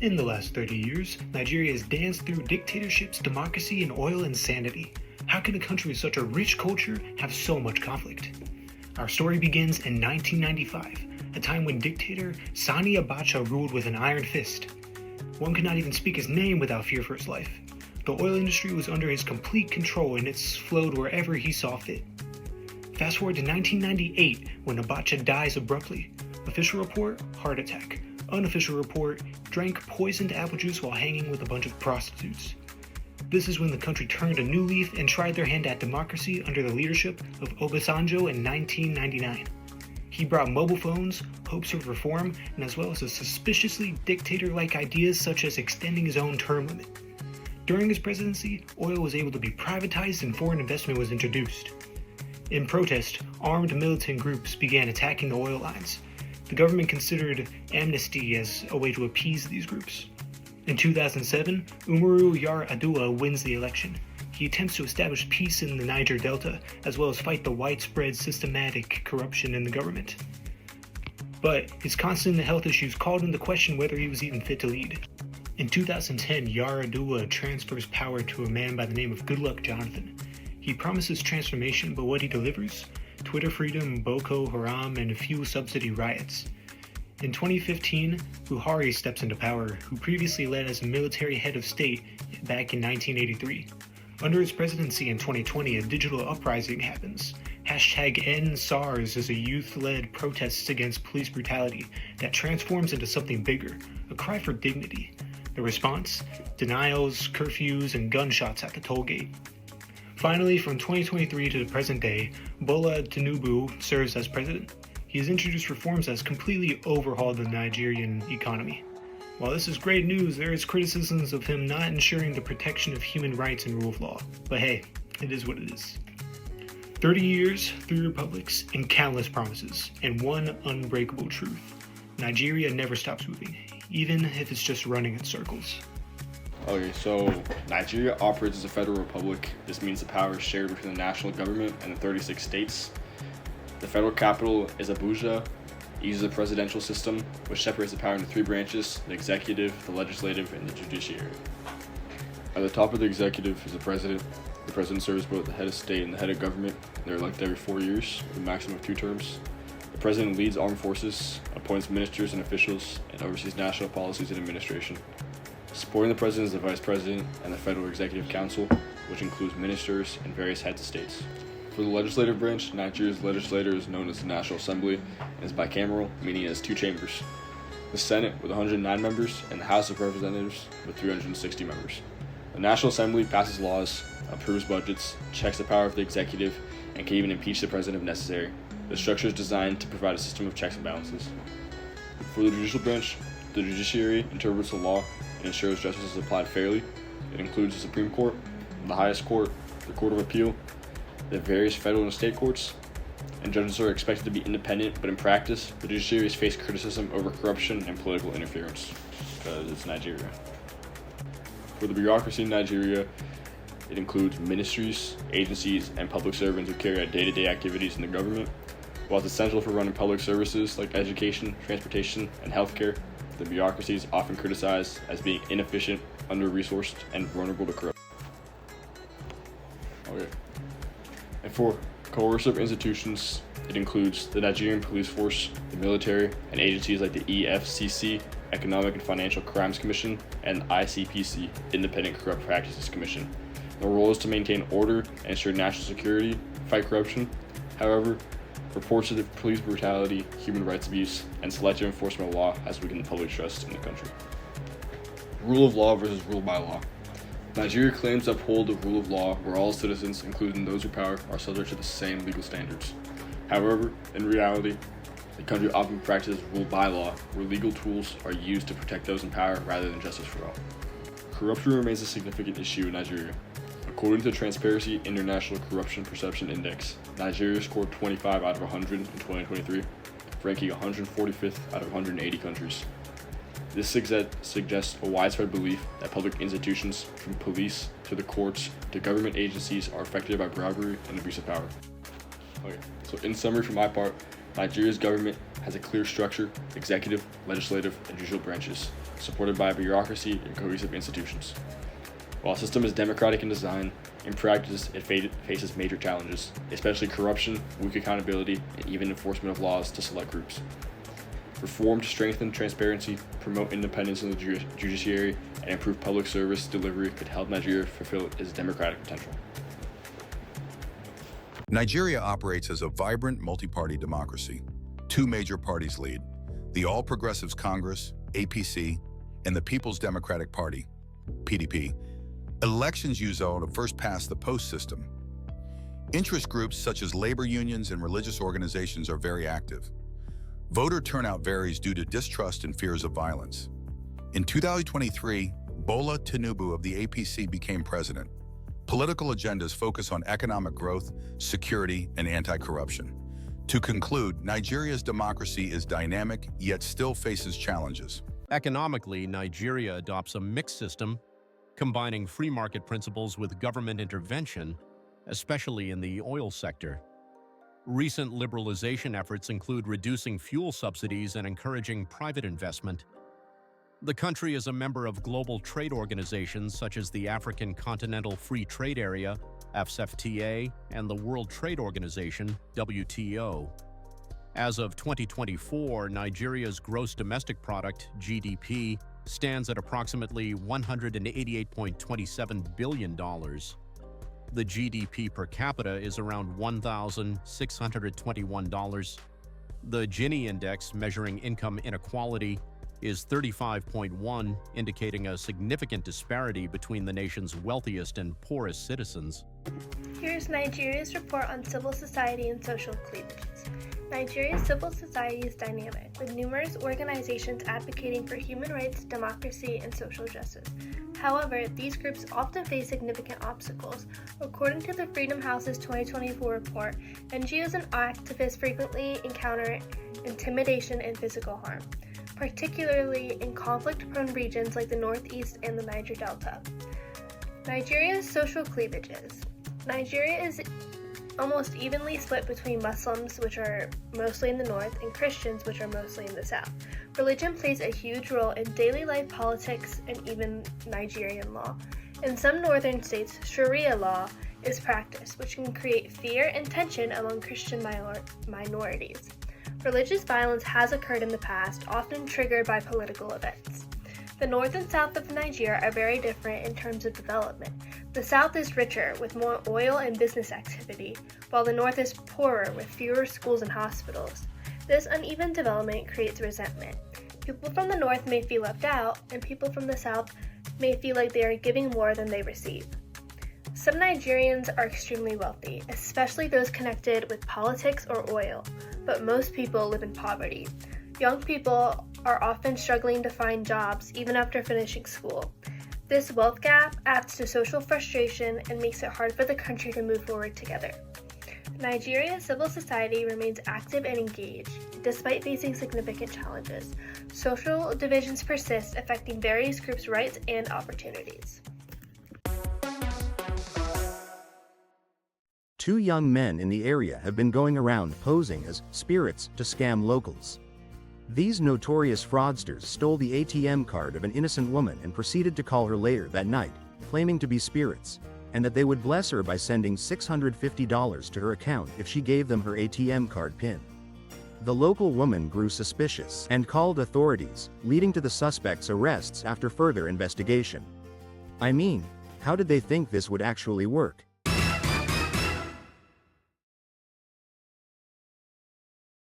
In the last 30 years, Nigeria has danced through dictatorships, democracy, and oil insanity. How can a country with such a rich culture have so much conflict? Our story begins in 1995, a time when dictator Sani Abacha ruled with an iron fist. One could not even speak his name without fear for his life. The oil industry was under his complete control and it flowed wherever he saw fit. Fast forward to 1998 when Abacha dies abruptly. Official report, heart attack. Unofficial report, drank poisoned apple juice while hanging with a bunch of prostitutes. This is when the country turned a new leaf and tried their hand at democracy under the leadership of Obasanjo in 1999. He brought mobile phones, hopes of reform, and as well as a suspiciously dictator-like ideas such as extending his own term limit. During his presidency, oil was able to be privatized and foreign investment was introduced. In protest, armed militant groups began attacking the oil lines. The government considered amnesty as a way to appease these groups. In 2007, Umaru Yar'Adua wins the election. He attempts to establish peace in the Niger Delta, as well as fight the widespread systematic corruption in the government. But his constant health issues called into question whether he was even fit to lead. In 2010, Yar'Adua transfers power to a man by the name of Goodluck Jonathan. He promises transformation, but what he delivers? Twitter freedom, Boko Haram, and fuel subsidy riots. In 2015, Buhari steps into power, who previously led as a military head of state back in 1983. Under his presidency in 2020, a digital uprising happens. #EndSARS is a youth-led protest against police brutality that transforms into something bigger, a cry for dignity. The response? Denials, curfews, and gunshots at the toll gate. Finally, from 2023 to the present day, Bola Tinubu serves as president. He has introduced reforms that has completely overhauled the Nigerian economy. While this is great news, there is criticisms of him not ensuring the protection of human rights and rule of law. But hey, it is what it is. 30 years, 3 republics, and countless promises, and one unbreakable truth. Nigeria never stops moving, even if it's just running in circles. Okay, so Nigeria operates as a federal republic. This means the power is shared between the national government and the 36 states. The federal capital is Abuja. It uses a presidential system, which separates the power into 3 branches: the executive, the legislative, and the judiciary. At the top of the executive is the president. The president serves both the head of state and the head of government. They're elected every 4 years, with a maximum of 2 terms. The president leads armed forces, appoints ministers and officials, and oversees national policies and administration. Supporting the president is the vice president and the Federal Executive Council, which includes ministers and various heads of states. For the legislative branch, Nigeria's legislature is known as the National Assembly and is bicameral, meaning it has 2 chambers. The Senate with 109 members and the House of Representatives with 360 members. The National Assembly passes laws, approves budgets, checks the power of the executive, and can even impeach the president if necessary. The structure is designed to provide a system of checks and balances. For the judicial branch, the judiciary interprets the law and ensures justice is applied fairly. It includes the Supreme Court, the highest court, the Court of Appeal, the various federal and state courts, and judges are expected to be independent, but in practice, the judiciary has faced criticism over corruption and political interference, because it's Nigeria. For the bureaucracy in Nigeria, it includes ministries, agencies, and public servants who carry out day-to-day activities in the government. While it's essential for running public services like education, transportation, and healthcare, the bureaucracy is often criticized as being inefficient, under-resourced, and vulnerable to corruption. Okay. And for coercive institutions, it includes the Nigerian police force, the military, and agencies like the EFCC, Economic and Financial Crimes Commission, and ICPC, Independent Corrupt Practices Commission. Their role is to maintain order and ensure national security, fight corruption. However, reports of police brutality, human rights abuse, and selective enforcement of law has weakened the public trust in the country. Rule of law versus rule by law. Nigeria claims to uphold the rule of law where all citizens, including those in power, are subject to the same legal standards. However, in reality, the country often practices rule by law, where legal tools are used to protect those in power rather than justice for all. Corruption remains a significant issue in Nigeria. According to the Transparency International Corruption Perception Index, Nigeria scored 25 out of 100 in 2023, ranking 145th out of 180 countries. This suggests a widespread belief that public institutions, from police to the courts to government agencies, are affected by bribery and abuse of power. Okay, so in summary from my part, Nigeria's government has a clear structure, executive, legislative, and judicial branches, supported by a bureaucracy and cohesive institutions. While the system is democratic in design, in practice it faces major challenges, especially corruption, weak accountability, and even enforcement of laws to select groups. Reform to strengthen transparency, promote independence in the judiciary, and improve public service delivery could help Nigeria fulfill its democratic potential. Nigeria operates as a vibrant multi-party democracy. Two major parties lead: the All Progressives Congress, APC, and the People's Democratic Party, PDP. Elections use a first past the post system. Interest groups such as labor unions and religious organizations are very active. Voter turnout varies due to distrust and fears of violence. In 2023, Bola Tinubu of the APC became president. Political agendas focus on economic growth, security, and anti-corruption. To conclude, Nigeria's democracy is dynamic, yet still faces challenges. Economically, Nigeria adopts a mixed system, combining free market principles with government intervention, especially in the oil sector. Recent liberalization efforts include reducing fuel subsidies and encouraging private investment. The country is a member of global trade organizations such as the African Continental Free Trade Area, AfCFTA, and the World Trade Organization, WTO. As of 2024, Nigeria's gross domestic product, GDP, stands at approximately $188.27 billion. The GDP per capita is around $1,621. The Gini index, measuring income inequality, is 35.1, indicating a significant disparity between the nation's wealthiest and poorest citizens. Here's Nigeria's report on civil society and social cleavages. Nigeria's civil society is dynamic, with numerous organizations advocating for human rights, democracy, and social justice. However, these groups often face significant obstacles. According to the Freedom House's 2024 report, NGOs and activists frequently encounter intimidation and physical harm, particularly in conflict-prone regions like the Northeast and the Niger Delta. Nigeria's social cleavages. Nigeria is almost evenly split between Muslims, which are mostly in the north, and Christians, which are mostly in the south. Religion plays a huge role in daily life politics and even Nigerian law. In some northern states, Sharia law is practiced, which can create fear and tension among Christian minorities. Religious violence has occurred in the past, often triggered by political events. The north and south of Nigeria are very different in terms of development. The south is richer, with more oil and business activity, while the north is poorer, with fewer schools and hospitals. This uneven development creates resentment. People from the north may feel left out, and people from the south may feel like they are giving more than they receive. Some Nigerians are extremely wealthy, especially those connected with politics or oil, but most people live in poverty. Young people are often struggling to find jobs even after finishing school. This wealth gap adds to social frustration and makes it hard for the country to move forward together. Nigeria's civil society remains active and engaged, despite facing significant challenges. Social divisions persist, affecting various groups' rights and opportunities. Two young men in the area have been going around posing as spirits to scam locals. These notorious fraudsters stole the ATM card of an innocent woman and proceeded to call her later that night, claiming to be spirits, and that they would bless her by sending $650 to her account if she gave them her ATM card PIN. The local woman grew suspicious and called authorities, leading to the suspect's arrests after further investigation. I mean, how did they think this would actually work?